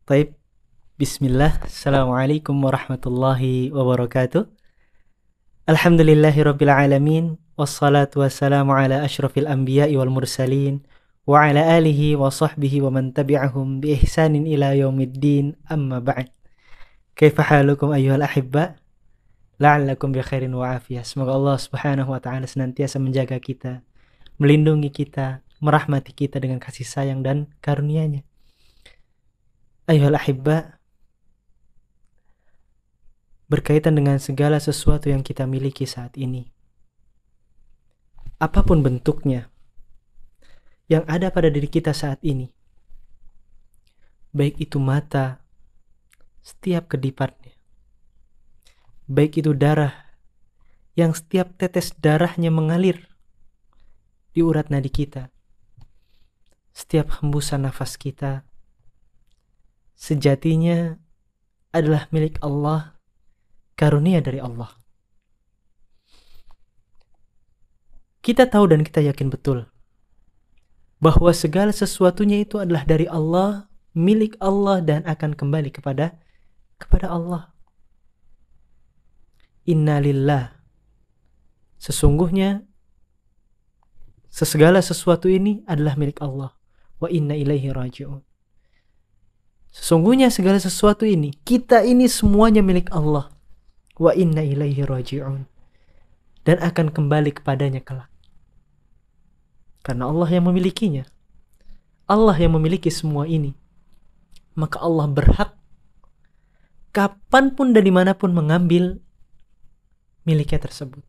Taib, Bismillah, Assalamualaikum warahmatullahi wabarakatuh. Alhamdulillahi rabbil alamin, wassalatu wassalamu ala ashrafil anbiya'i wal mursalin, wa ala alihi wa sahbihi wa man tabi'ahum bi ihsanin ila yaumiddin, amma ba'd. Kaifa halukum ayyuhal ahibba? La'allakum bi khairin wa afiyah. Semoga Allah subhanahu wa ta'ala senantiasa menjaga kita, melindungi kita, merahmati kita dengan kasih sayang dan karunia-Nya. Ayyuhal ahibba, berkaitan dengan segala sesuatu yang kita miliki saat ini, apapun bentuknya yang ada pada diri kita saat ini, baik itu mata, setiap kedipannya, baik itu darah yang setiap tetes darahnya mengalir di urat nadi kita, setiap hembusan nafas kita, sejatinya adalah milik Allah, karunia dari Allah. Kita tahu dan kita yakin betul bahwa segala sesuatunya itu adalah dari Allah, milik Allah, dan akan kembali kepada Allah. Inna lillah, sesungguhnya segala sesuatu ini adalah milik Allah. Wa inna ilaihi raji'un, sesungguhnya segala sesuatu ini, kita ini semuanya milik Allah. Wa inna ilaihi raji'un, dan akan kembali kepadanya kelak. Karena Allah yang memilikinya, Allah yang memiliki semua ini, maka Allah berhak kapanpun dan dimanapun mengambil miliknya tersebut.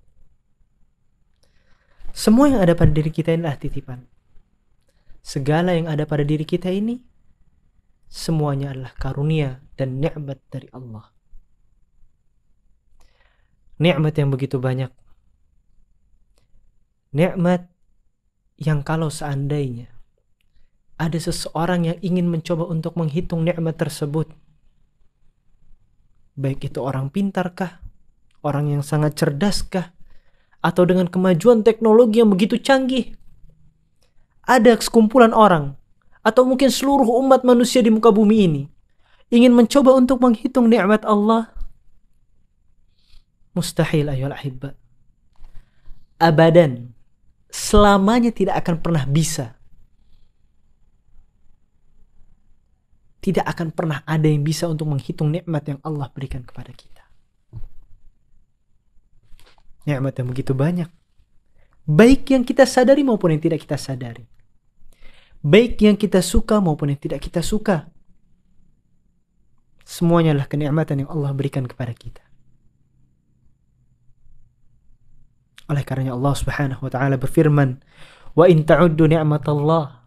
Semua yang ada pada diri kita ini adalah titipan. Segala yang ada pada diri kita ini semuanya adalah karunia dan nikmat dari Allah. Nikmat yang begitu banyak. Nikmat yang kalau seandainya ada seseorang yang ingin mencoba untuk menghitung nikmat tersebut, baik itu orang pintarkah, orang yang sangat cerdaskah, atau dengan kemajuan teknologi yang begitu canggih, ada sekumpulan orang atau mungkin seluruh umat manusia di muka bumi ini ingin mencoba untuk menghitung nikmat Allah, mustahil ayyuhal ahibba. Abadan, selamanya tidak akan pernah bisa. Tidak akan pernah ada yang bisa untuk menghitung nikmat yang Allah berikan kepada kita. Nikmat yang begitu banyak, baik yang kita sadari maupun yang tidak kita sadari, baik yang kita suka maupun yang tidak kita suka, semuanya adalah kenikmatan yang Allah berikan kepada kita. Oleh karenanya Allah subhanahu wa ta'ala berfirman, wa in ta'uddu ni'matallah,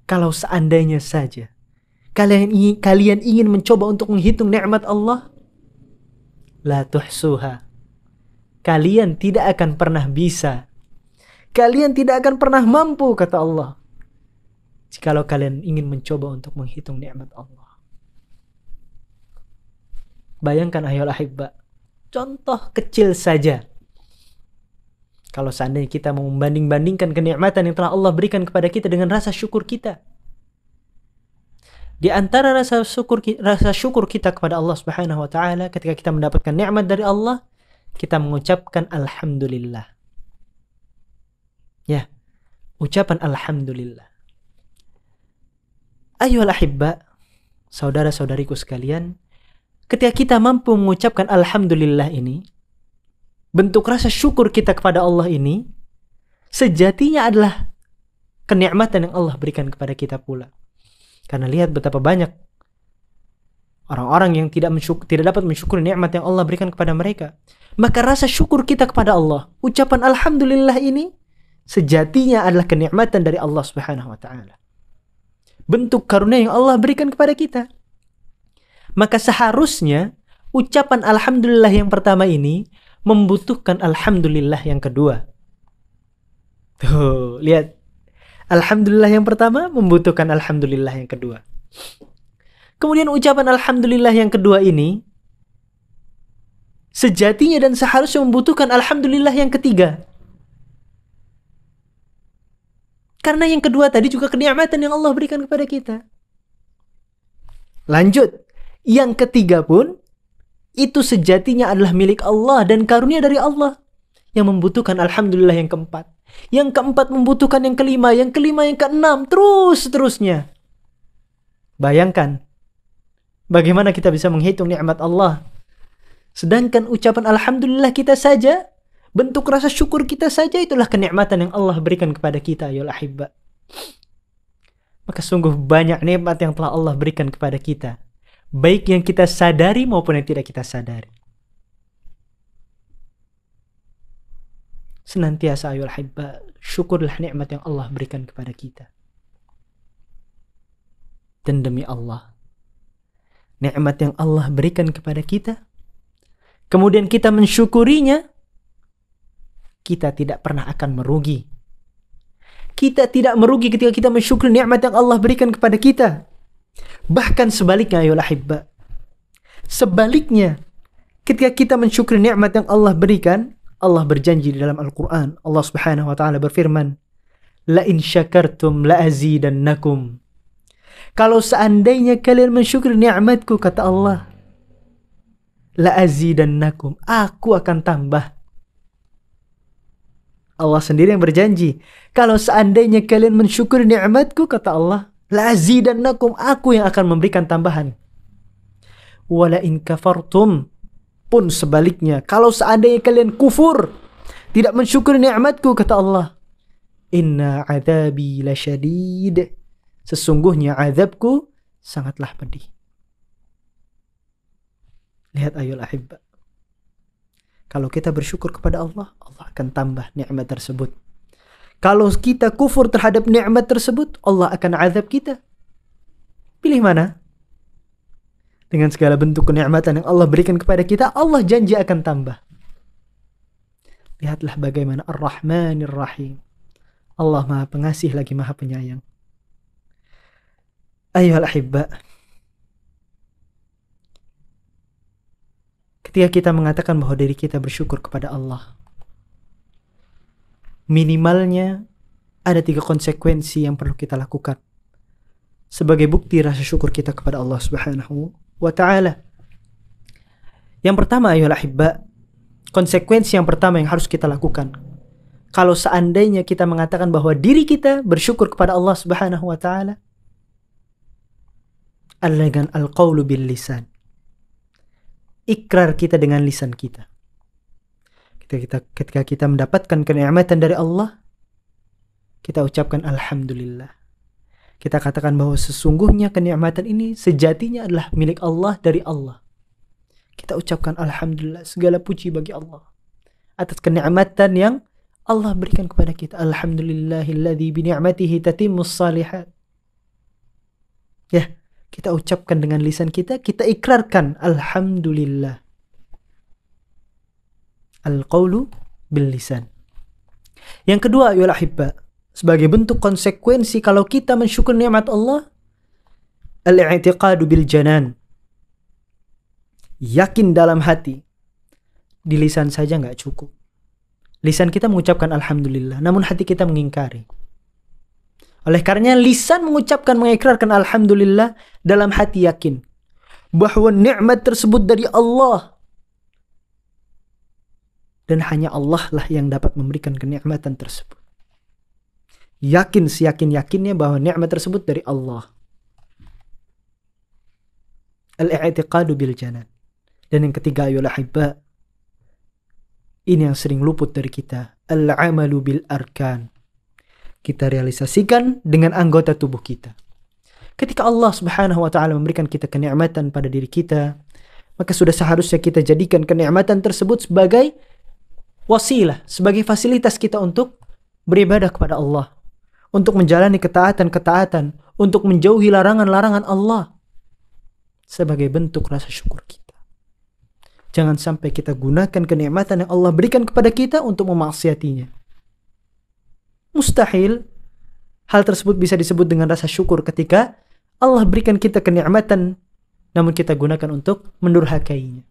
kalau seandainya saja kalian ingin mencoba untuk menghitung nikmat Allah, la tuhsuha, kalian tidak akan pernah bisa, kalian tidak akan pernah mampu, kata Allah, jikalau kalian ingin mencoba untuk menghitung nikmat Allah. Bayangkan ayyuhal ahibba, contoh kecil saja. Kalau seandainya kita mau membanding-bandingkan kenikmatan yang telah Allah berikan kepada kita dengan rasa syukur kita. Di antara rasa syukur kita kepada Allah Subhanahu wa taala ketika kita mendapatkan nikmat dari Allah, kita mengucapkan alhamdulillah. Ya, ucapan alhamdulillah. Ayyuhal ahibba, saudara-saudariku sekalian, ketika kita mampu mengucapkan alhamdulillah ini, bentuk rasa syukur kita kepada Allah ini sejatinya adalah kenikmatan yang Allah berikan kepada kita pula. Karena lihat betapa banyak orang-orang yang tidak dapat mensyukuri nikmat yang Allah berikan kepada mereka. Maka rasa syukur kita kepada Allah, ucapan alhamdulillah ini sejatinya adalah kenikmatan dari Allah Subhanahu wa taala. Bentuk karunia yang Allah berikan kepada kita. Maka seharusnya ucapan alhamdulillah yang pertama ini membutuhkan alhamdulillah yang kedua. Tuh, lihat. Alhamdulillah yang pertama membutuhkan alhamdulillah yang kedua. Kemudian ucapan alhamdulillah yang kedua ini sejatinya dan seharusnya membutuhkan alhamdulillah yang ketiga. Karena yang kedua tadi juga kenikmatan yang Allah berikan kepada kita. Lanjut. Yang ketiga pun, itu sejatinya adalah milik Allah dan karunia dari Allah. Yang membutuhkan alhamdulillah yang keempat. Yang keempat membutuhkan yang kelima, yang kelima yang keenam, terus seterusnya. Bayangkan, bagaimana kita bisa menghitung nikmat Allah. Sedangkan ucapan alhamdulillah kita saja, bentuk rasa syukur kita saja, itulah kenikmatan yang Allah berikan kepada kita, ya ahibba. Maka sungguh banyak nikmat yang telah Allah berikan kepada kita, baik yang kita sadari maupun yang tidak kita sadari. Senantiasa ayo ahibba, syukurlah nikmat yang Allah berikan kepada kita. Dan demi Allah, nikmat yang Allah berikan kepada kita, kemudian kita mensyukurinya, kita tidak pernah akan merugi. Kita tidak merugi ketika kita mensyukuri nikmat yang Allah berikan kepada kita. Bahkan sebaliknya, ayo ahibba. Sebaliknya, ketika kita mensyukuri nikmat yang Allah berikan, Allah berjanji di dalam Al-Quran. Allah subhanahu wa ta'ala berfirman, La in syakartum la azidannakum. Kalau seandainya kalian mensyukuri nikmatku, kata Allah, la azidannakum, aku akan tambah. Allah sendiri yang berjanji, kalau seandainya kalian mensyukuri nikmatku, kata Allah, la azidannakum, aku yang akan memberikan tambahan. Wala in kafartum, pun sebaliknya, kalau seandainya kalian kufur, tidak mensyukuri nikmatku, kata Allah, inna adzabi lasyadid, sesungguhnya azabku sangatlah pedih. Lihat ayol ahibba, kalau kita bersyukur kepada Allah, Allah akan tambah nikmat tersebut. Kalau kita kufur terhadap nikmat tersebut, Allah akan azab kita. Pilih mana? Dengan segala bentuk kenikmatan yang Allah berikan kepada kita, Allah janji akan tambah. Lihatlah bagaimana Ar-Rahmanir Rahim. Allah Maha Pengasih lagi Maha Penyayang. Ayohal ahibba, ketika kita mengatakan bahwa diri kita bersyukur kepada Allah, minimalnya ada 3 konsekuensi yang perlu kita lakukan sebagai bukti rasa syukur kita kepada Allah subhanahu wa ta'ala. Yang pertama, ayohal ahibba, konsekuensi yang pertama yang harus kita lakukan, kalau seandainya kita mengatakan bahwa diri kita bersyukur kepada Allah subhanahu wa ta'ala, adalah dengan al-qawlu bil lisan, ikrar kita dengan lisan kita. Ketika kita mendapatkan kenikmatan dari Allah, kita ucapkan alhamdulillah. Kita katakan bahwa sesungguhnya kenikmatan ini sejatinya adalah milik Allah, dari Allah. Kita ucapkan alhamdulillah, segala puji bagi Allah atas kenikmatan yang Allah berikan kepada kita. Alhamdulillahilladzi bi ni'matihi tatimmus shalihat. Ya, kita ucapkan dengan lisan kita, kita ikrarkan alhamdulillah. Al-qawlu bil lisan. Yang kedua, ya ahibba, sebagai bentuk konsekuensi kalau kita mensyukur nikmat Allah, al-i'tiqadu bil janan. Yakin dalam hati. Di lisan saja nggak cukup. Lisan kita mengucapkan alhamdulillah, namun hati kita mengingkari. Oleh karenanya lisan mengucapkan, mengikrarkan alhamdulillah, dalam hati yakin bahwa nikmat tersebut dari Allah. Dan hanya Allah lah yang dapat memberikan kenikmatan tersebut. Yakin seyakin-yakinnya bahwa nikmat tersebut dari Allah. Al-i'tiqadu bil janan. Dan yang ketiga, ayolah ahibba, ini yang sering luput dari kita, al-amalu bil arkan. Kita realisasikan dengan anggota tubuh kita. Ketika Allah subhanahu wa ta'ala memberikan kita kenikmatan pada diri kita, maka sudah seharusnya kita jadikan kenikmatan tersebut sebagai wasilah, sebagai fasilitas kita untuk beribadah kepada Allah, untuk menjalani ketaatan-ketaatan, untuk menjauhi larangan-larangan Allah, sebagai bentuk rasa syukur kita. Jangan sampai kita gunakan kenikmatan yang Allah berikan kepada kita untuk memaksiatinya. Mustahil hal tersebut bisa disebut dengan rasa syukur ketika Allah berikan kita kenikmatan namun kita gunakan untuk mendurhakainya.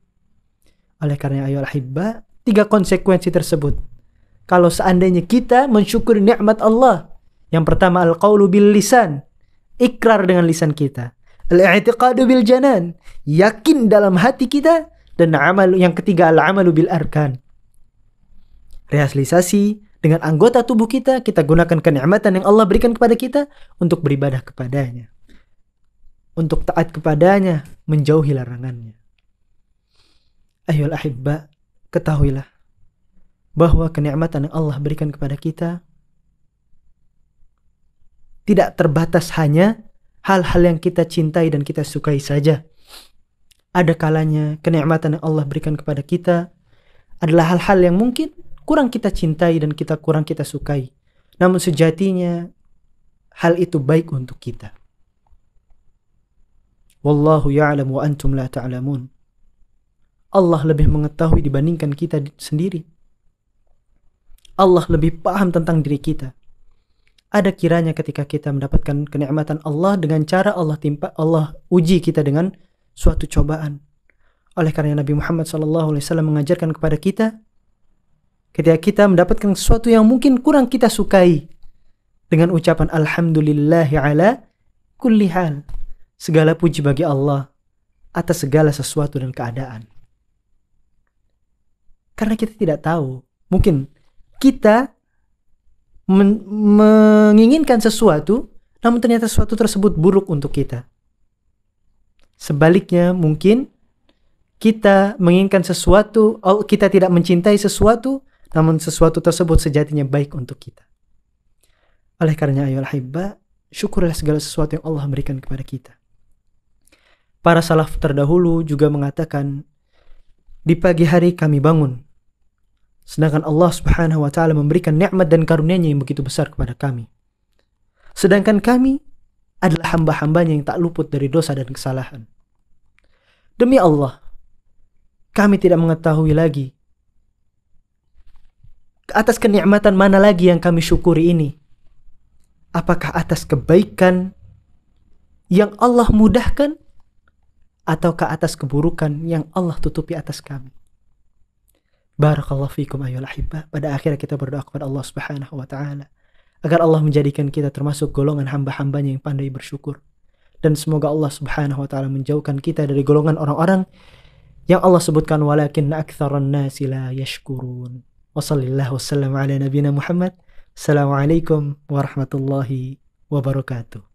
Oleh karena ayolah ahibba, 3 konsekuensi tersebut, kalau seandainya kita mensyukuri nikmat Allah, Yang pertama al-qaulu bil lisan, ikrar dengan lisan kita. Al-i'tiqadu bil janan, yakin dalam hati kita. Dan yang ketiga al-amalu bil arkan, realisasi dengan anggota tubuh kita, kita gunakan kenikmatan yang Allah berikan kepada kita untuk beribadah kepadanya, untuk taat kepadanya, menjauhi larangannya. Ayyuhal ahibba, ketahuilah bahwa kenikmatan yang Allah berikan kepada kita tidak terbatas hanya hal-hal yang kita cintai dan kita sukai saja. Ada kalanya kenikmatan yang Allah berikan kepada kita adalah hal-hal yang mungkin kurang kita cintai dan kurang kita sukai. Namun sejatinya hal itu baik untuk kita. Wallahu ya'lam wa antum la ta'lamun. Allah lebih mengetahui dibandingkan kita sendiri. Allah lebih paham tentang diri kita. Ada kiranya ketika kita mendapatkan kenikmatan Allah dengan cara Allah uji kita dengan suatu cobaan. Oleh karena Nabi Muhammad SAW mengajarkan kepada kita, ketika kita mendapatkan sesuatu yang mungkin kurang kita sukai, dengan ucapan alhamdulillahi ala kulli hal, segala puji bagi Allah atas segala sesuatu dan keadaan. Karena kita tidak tahu, mungkin kita menginginkan sesuatu, namun ternyata sesuatu tersebut buruk untuk kita. Sebaliknya, mungkin kita menginginkan sesuatu, kita tidak mencintai sesuatu, namun sesuatu tersebut sejatinya baik untuk kita. Oleh karena ayyuhal hibba, syukurlah segala sesuatu yang Allah berikan kepada kita. Para salaf terdahulu juga mengatakan, di pagi hari kami bangun, sedangkan Allah Subhanahu wa ta'ala memberikan nikmat dan karunia-Nya yang begitu besar kepada kami. Sedangkan kami adalah hamba-hambanya yang tak luput dari dosa dan kesalahan. Demi Allah, kami tidak mengetahui lagi atas kenikmatan mana lagi yang kami syukuri ini. Apakah atas kebaikan yang Allah mudahkan, ataukah atas keburukan yang Allah tutupi atas kami? Barakallahu fikum ayyuhal ahibba. Pada akhirnya kita berdoa kepada Allah Subhanahu wa ta'ala agar Allah menjadikan kita termasuk golongan hamba-hambanya yang pandai bersyukur. Dan semoga Allah Subhanahu wa ta'ala menjauhkan kita dari golongan orang-orang yang Allah sebutkan walakinna aktsaran nasi la yashkurun. Wa sallallahu wasallam ala nabiyina Muhammad. Assalamualaikum warahmatullahi wabarakatuh.